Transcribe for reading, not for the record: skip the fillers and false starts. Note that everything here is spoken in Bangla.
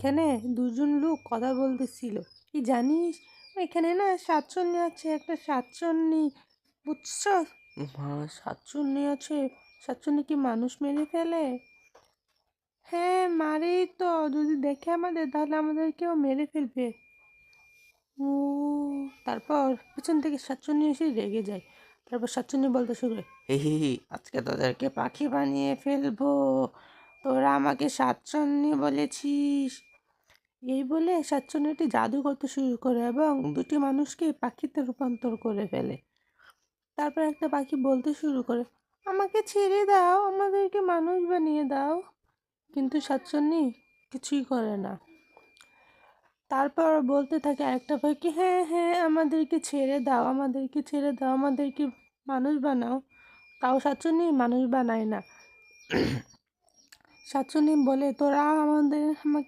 এখানে দুজন লোক কথা বলতেছিল। কি জানিস, এখানে না শাকচুন্নি আছে, একটা শাকচুন্নি, বুঝছ? হ্যাঁ, শাকচুন্নি আছে। শাকচুন্নি কি মানুষ মেরে ফেলে? হ্যাঁ, মারেই তো। যদি দেখে আমাদের তাহলে আমাদেরকেও মেরে ফেলবে। ও, তারপর পিছন থেকে শাকচুন্নি এসে রেগে যায়। তারপর শাকচুন্নি বলতে শুরু করে, হি হি হি, আজকে তোদেরকে পাখি বানিয়ে ফেলবো। তোরা আমাকে শাকচুন্নি বলেছিস। এই বলে শাকচুন্নিটি জাদু করতে শুরু করে এবং দুটি মানুষকে পাখিতে রূপান্তর করে ফেলে। তারপর একটা পাখি বলতে শুরু করে, আমাকে ছেড়ে দাও, আমাদেরকে মানুষ বানিয়ে দাও। কিন্তু শাকচুন্নি কিছুই করে না। তারপর বলতে থাকে আরেকটা পাখি, হ্যাঁ হ্যাঁ, আমাদেরকে ছেড়ে দাও, আমাদেরকে ছেড়ে দাও, আমাদেরকে মানুষ বানাও। তাও শাকচুন্নি মানুষ বানায় না। শাকচুন্নি বলে, তোরা আমাকে